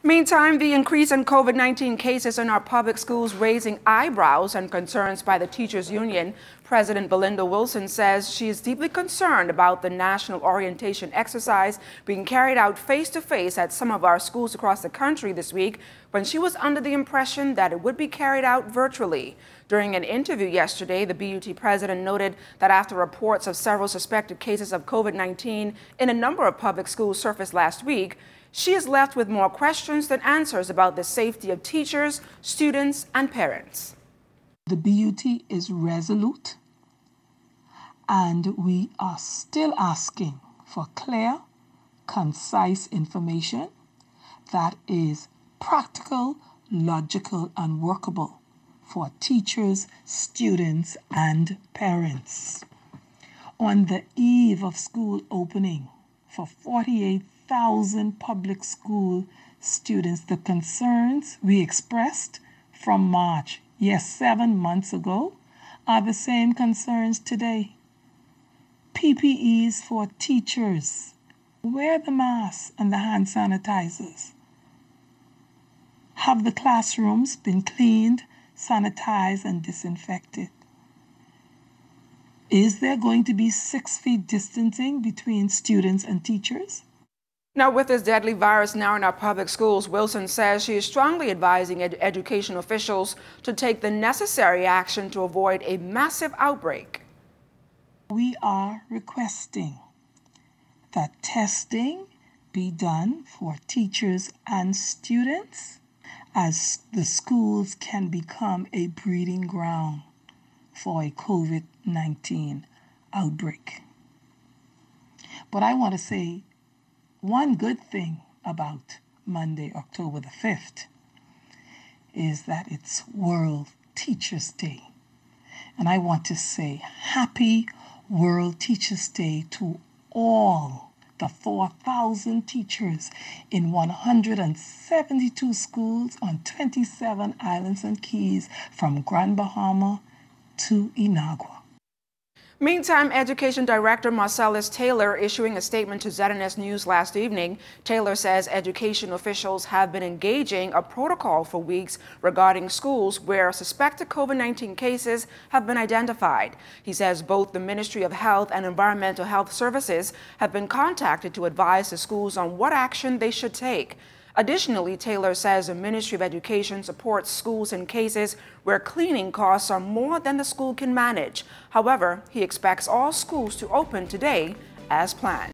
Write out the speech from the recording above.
Meantime, the increase in COVID-19 cases in our public schools raising eyebrows and concerns by the teachers union. President Belinda Wilson says she is deeply concerned about the national orientation exercise being carried out face-to-face at some of our schools across the country this week, when she was under the impression that it would be carried out virtually. During an interview yesterday, the B.U.T. president noted that after reports of several suspected cases of COVID-19 in a number of public schools surfaced last week, she is left with more questions than answers about the safety of teachers, students, and parents. The B.U.T. is resolute, and we are still asking for clear, concise information that is practical, logical, and workable for teachers, students, and parents. On the eve of school opening for 48,000 public school students, the concerns we expressed from March, yes, 7 months ago, are the same concerns today. PPEs for teachers. Wear the masks and the hand sanitizers. Have the classrooms been cleaned, sanitized, and disinfected? Is there going to be 6 feet distancing between students and teachers? Now, with this deadly virus now in our public schools, Wilson says she is strongly advising education officials to take the necessary action to avoid a massive outbreak. We are requesting that testing be done for teachers and students, as the schools can become a breeding ground for a COVID-19 outbreak. But I want to say one good thing about Monday, October the 5th, is that it's World Teachers' Day. And I want to say happy World Teachers' Day to all the 4,000 teachers in 172 schools on 27 islands and keys from Grand Bahama to Inagua. Meantime, Education Director Marcellus Taylor issuing a statement to ZNS News last evening. Taylor says education officials have been engaging a protocol for weeks regarding schools where suspected COVID-19 cases have been identified. He says both the Ministry of Health and Environmental Health Services have been contacted to advise the schools on what action they should take. Additionally, Taylor says the Ministry of Education supports schools in cases where cleaning costs are more than the school can manage. However, he expects all schools to open today as planned.